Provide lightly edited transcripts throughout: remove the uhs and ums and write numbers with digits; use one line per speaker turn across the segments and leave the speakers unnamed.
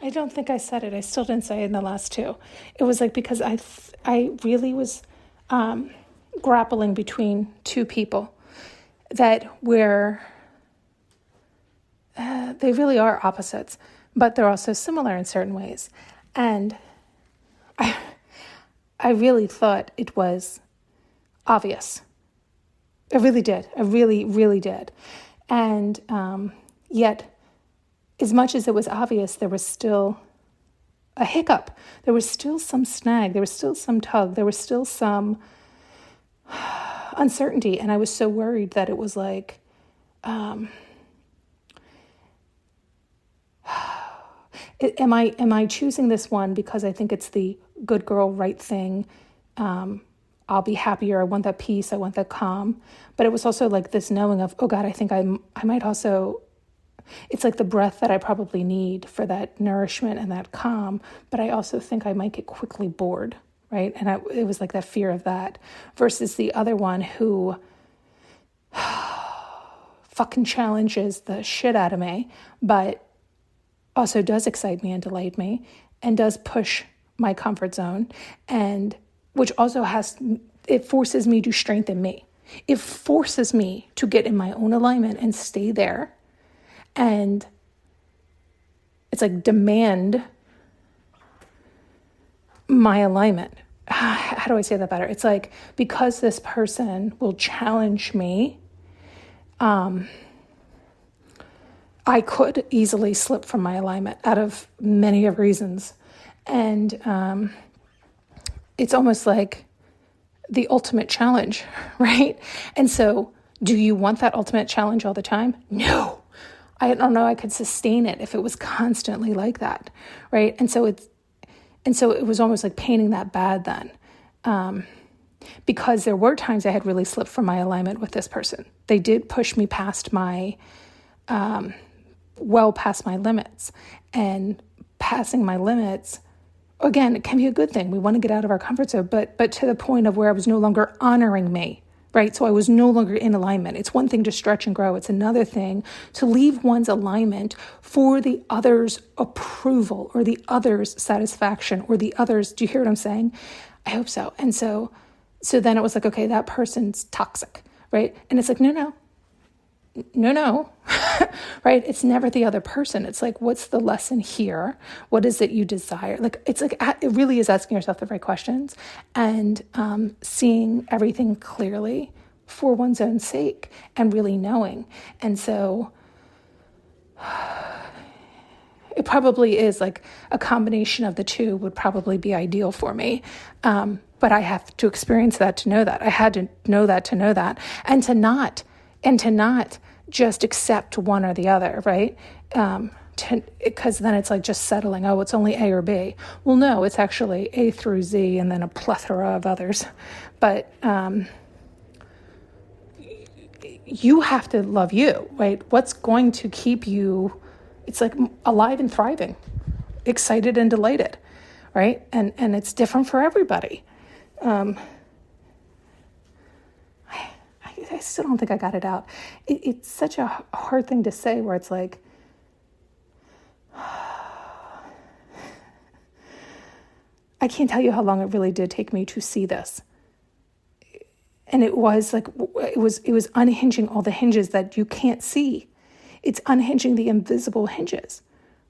I don't think I said it. I still didn't say it in the last two. It was like because I really was grappling between two people that where they really are opposites, but they're also similar in certain ways. And I really thought it was obvious. I really did. I really, really did. And yet, as much as it was obvious, there was still a hiccup. There was still some snag. There was still some tug. There was still some uncertainty. And I was so worried that it was like, am I choosing this one because I think it's the good girl, right thing? I'll be happier. I want that peace. I want that calm. But it was also like this knowing of, oh God, I think I might also, it's like the breath that I probably need for that nourishment and that calm. But I also think I might get quickly bored, right? And it was like that fear of that versus the other one who fucking challenges the shit out of me, but also does excite me and delight me and does push my comfort zone, and which also it forces me to strengthen me. It forces me to get in my own alignment and stay there. And it's like demand my alignment. How do I say that better? It's like because this person will challenge me, I could easily slip from my alignment out of many of reasons. And it's almost like the ultimate challenge, right? And so do you want that ultimate challenge all the time? No. I don't know I could sustain it if it was constantly like that, right? And so it was almost like painting that bad then. Because there were times I had really slipped from my alignment with this person. They did push me past my past my limits. And passing my limits, again, it can be a good thing. We want to get out of our comfort zone, but to the point of where I was no longer honoring me, right? So I was no longer in alignment. It's one thing to stretch and grow. It's another thing to leave one's alignment for the other's approval or the other's satisfaction or the other's, do you hear what I'm saying? I hope so. And so then it was like, okay, that person's toxic, right? And it's like, no, right? It's never the other person. It's like, what's the lesson here? What is it you desire? Like, it's like, it really is asking yourself the right questions and seeing everything clearly for one's own sake and really knowing. And so it probably is like a combination of the two would probably be ideal for me. But I have to experience that to know that. I had to know that to know that. And to not just accept one or the other, right? Because then it's like just settling, oh, it's only A or B. Well, no, it's actually A through Z and then a plethora of others. But you have to love you, right? What's going to keep you, it's like alive and thriving, excited and delighted, right? And it's different for everybody. I still don't think I got it out. It's such a hard thing to say where it's like, I can't tell you how long it really did take me to see this. And it was like, it was unhinging all the hinges that you can't see. It's unhinging the invisible hinges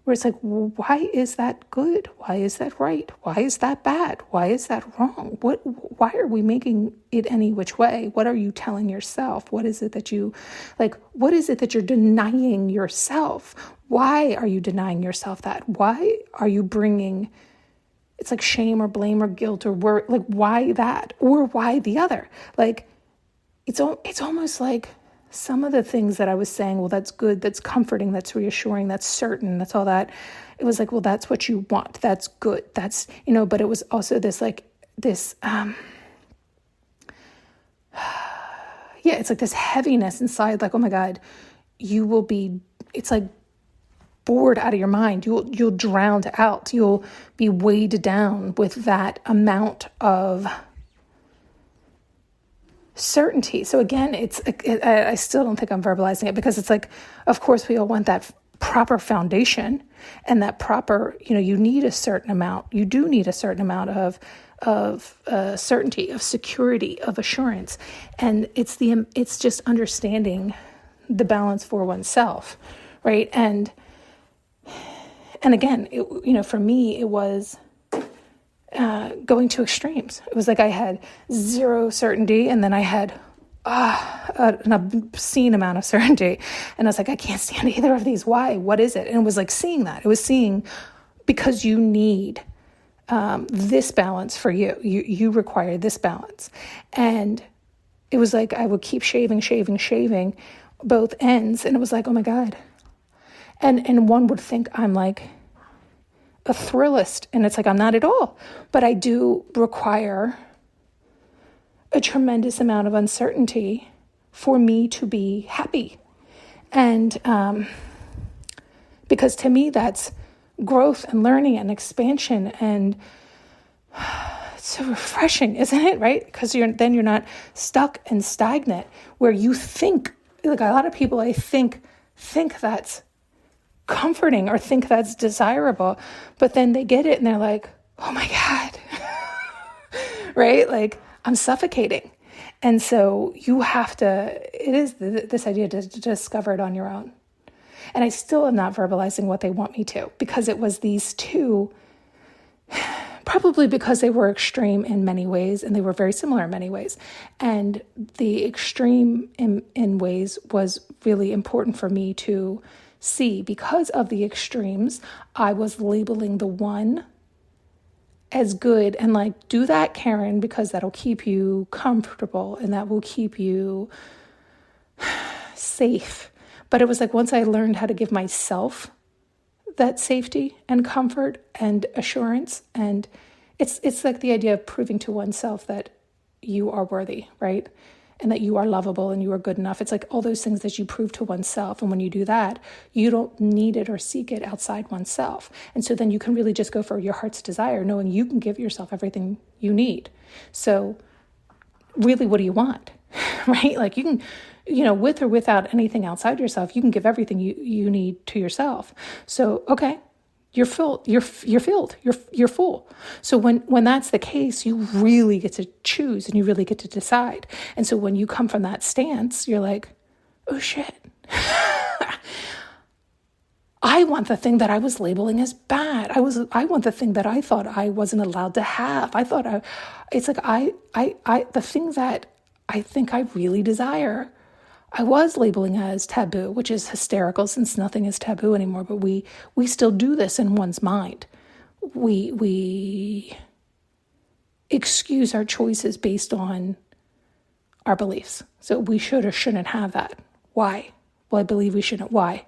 where it's like, why is that good? Why is that right? Why is that bad? Why is that wrong? Why are we making it any which way? What are you telling yourself? What is it that what is it that you're denying yourself? Why are you denying yourself that? Why are you bringing, it's like shame or blame or guilt or worry, like why that or why the other? Like it's almost like some of the things that I was saying, well, that's good, that's comforting, that's reassuring, that's certain, that's all that. It was like, well, that's what you want. That's good. That's, but it was also this, it's like this heaviness inside, like, oh my God, you will be, it's like bored out of your mind. You'll drown out. You'll be weighed down with that amount of certainty. So again, I still don't think I'm verbalizing it because it's like, of course we all want that proper foundation and that proper, you need a certain amount. You do need a certain amount of certainty, of security, of assurance. And it's just understanding the balance for oneself, right? And again, for me, it was going to extremes. It was like I had zero certainty, and then I had an obscene amount of certainty. And I was like, I can't stand either of these. Why? What is it? And it was like seeing that. It was seeing, because you need this balance for you. You require this balance. And it was like I would keep shaving both ends. And it was like, oh my God. And one would think I'm like a thrillist. And it's like, I'm not at all. But I do require a tremendous amount of uncertainty for me to be happy. And because to me, that's growth and learning and expansion. And it's so refreshing, isn't it? Right? Because then you're not stuck and stagnant where you think, like a lot of people I think that's comforting or think that's desirable, but then they get it and they're like, oh my God, right? Like I'm suffocating. And so you have to, it is this idea to discover it on your own. And I still am not verbalizing what they want me to, because it was these two, probably because they were extreme in many ways and they were very similar in many ways. And the extreme in ways was really important for me to see. Because of the extremes, I was labeling the one as good and like, do that, Karin, because that'll keep you comfortable and that will keep you safe. But it was like once I learned how to give myself that safety and comfort and assurance, and it's like the idea of proving to oneself that you are worthy, right? And that you are lovable and you are good enough. It's like all those things that you prove to oneself. And when you do that, you don't need it or seek it outside oneself. And so then you can really just go for your heart's desire, knowing you can give yourself everything you need. So really, what do you want, right? Like you can, with or without anything outside yourself, you can give everything you need to yourself. So, okay. You're full. You're filled. You're full. So when that's the case, you really get to choose and you really get to decide. And so when you come from that stance, you're like, oh shit. I want the thing that I was labeling as bad. I want the thing that I thought I wasn't allowed to have. It's like the thing that I think I really desire, I was labeling as taboo, which is hysterical since nothing is taboo anymore, but we still do this in one's mind. We excuse our choices based on our beliefs. So we should or shouldn't have that. Why? Well, I believe we shouldn't. Why?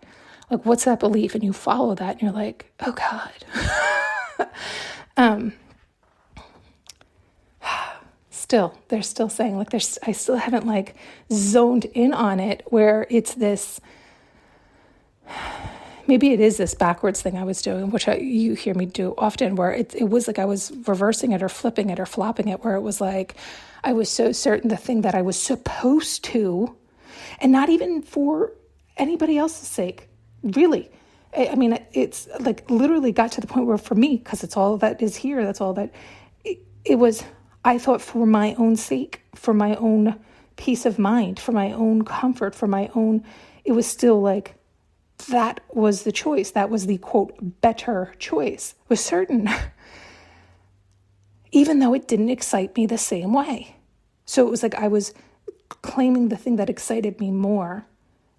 Like, what's that belief? And you follow that and you're like, oh God. They're still saying like I still haven't like zoned in on it where it's this, maybe it is this backwards thing I was doing, which you hear me do often, where it was like I was reversing it or flipping it or flopping it, where it was like I was so certain the thing that I was supposed to, and not even for anybody else's sake, really. I mean, it's like literally got to the point where for me, because it's all that is here, that's all that it was. I thought for my own sake, for my own peace of mind, for my own comfort, it was still like, that was the choice. That was the, quote, better choice. It was certain. Even though it didn't excite me the same way. So it was like I was claiming the thing that excited me more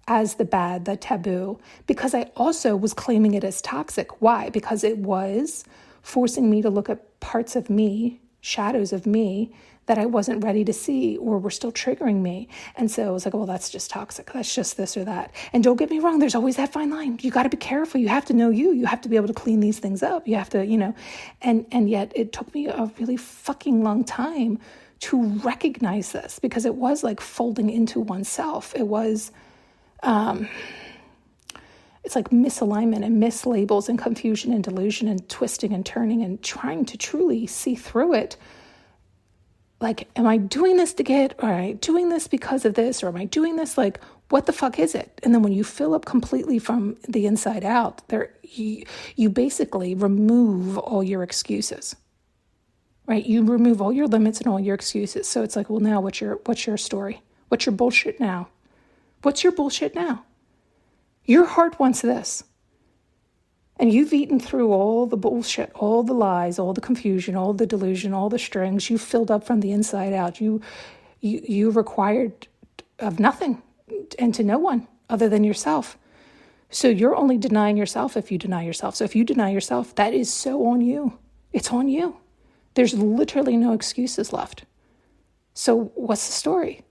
as the bad, the taboo, because I also was claiming it as toxic. Why? Because it was forcing me to look at parts of me, shadows of me that I wasn't ready to see or were still triggering me. And so I was like, well, that's just toxic. That's just this or that. And don't get me wrong, there's always that fine line. You got to be careful. You have to know you have to be able to clean these things up. You have to, and yet it took me a really fucking long time to recognize this, because it was like folding into oneself. It was, it's like misalignment and mislabels and confusion and delusion and twisting and turning and trying to truly see through it. Like, am I doing this to get, or am I doing this because of this? Or am I doing this? Like, What the fuck is it? And then when you fill up completely from the inside out, you basically remove all your excuses, right? You remove all your limits and all your excuses. So it's like, well, now what's your story? What's your bullshit now? What's your bullshit now? Your heart wants this. And you've eaten through all the bullshit, all the lies, all the confusion, all the delusion, all the strings. You filled up from the inside out. You required of nothing and to no one other than yourself. So you're only denying yourself if you deny yourself. So if you deny yourself, that is so on you. It's on you. There's literally no excuses left. So what's the story?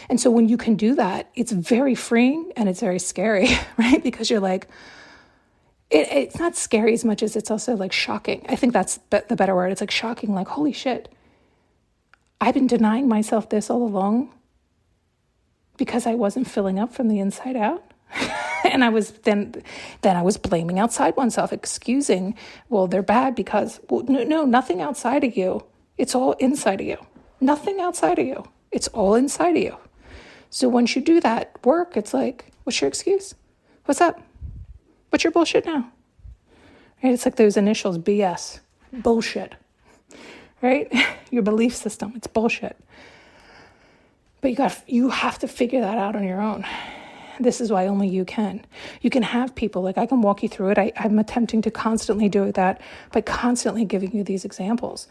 And so when you can do that, it's very freeing and it's very scary, right? Because you're like, it's not scary as much as it's also like shocking. I think that's the better word. It's like shocking, like, holy shit. I've been denying myself this all along because I wasn't filling up from the inside out. And I was then I was blaming outside oneself, excusing, well, they're bad because, well, no, nothing outside of you. It's all inside of you. Nothing outside of you. It's all inside of you. So once you do that work, it's like, what's your excuse? What's up? What's your bullshit now? Right? It's like those initials, BS, bullshit, right? Your belief system, it's bullshit. But you have to figure that out on your own. This is why only you can. You can have people, like I can walk you through it. I'm attempting to constantly do that by constantly giving you these examples.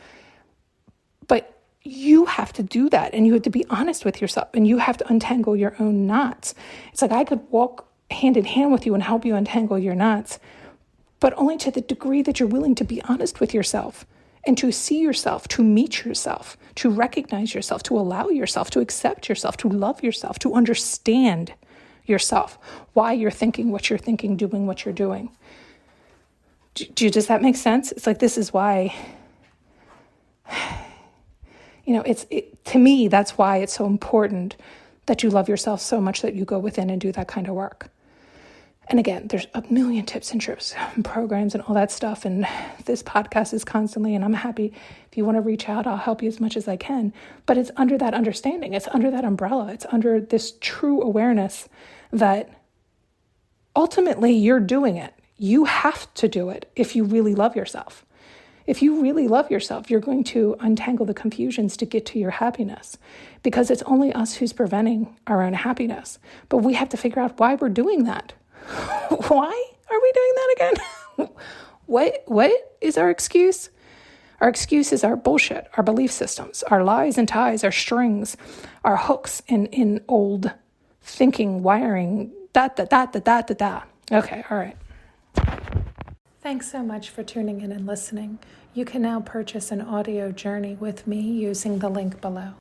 But you have to do that, and you have to be honest with yourself, and you have to untangle your own knots. It's like I could walk hand in hand with you and help you untangle your knots, but only to the degree that you're willing to be honest with yourself and to see yourself, to meet yourself, to recognize yourself, to allow yourself, to accept yourself, to love yourself, to understand yourself, why you're thinking what you're thinking, doing what you're doing. Does that make sense? It's like, this is why, to me, that's why it's so important that you love yourself so much that you go within and do that kind of work. And again, there's a million tips and trips and programs and all that stuff. And this podcast is constantly, and I'm happy if you want to reach out, I'll help you as much as I can. But it's under that understanding. It's under that umbrella. It's under this true awareness that ultimately you're doing it. You have to do it if you really love yourself. If you really love yourself, you're going to untangle the confusions to get to your happiness, because it's only us who's preventing our own happiness. But we have to figure out why we're doing that. Why are we doing that again? What is our excuse? Our excuse is our bullshit, our belief systems, our lies and ties, our strings, our hooks in old thinking, wiring, da. Okay, all right. Thanks so much for tuning in and listening. You can now purchase an audio journey with me using the link below.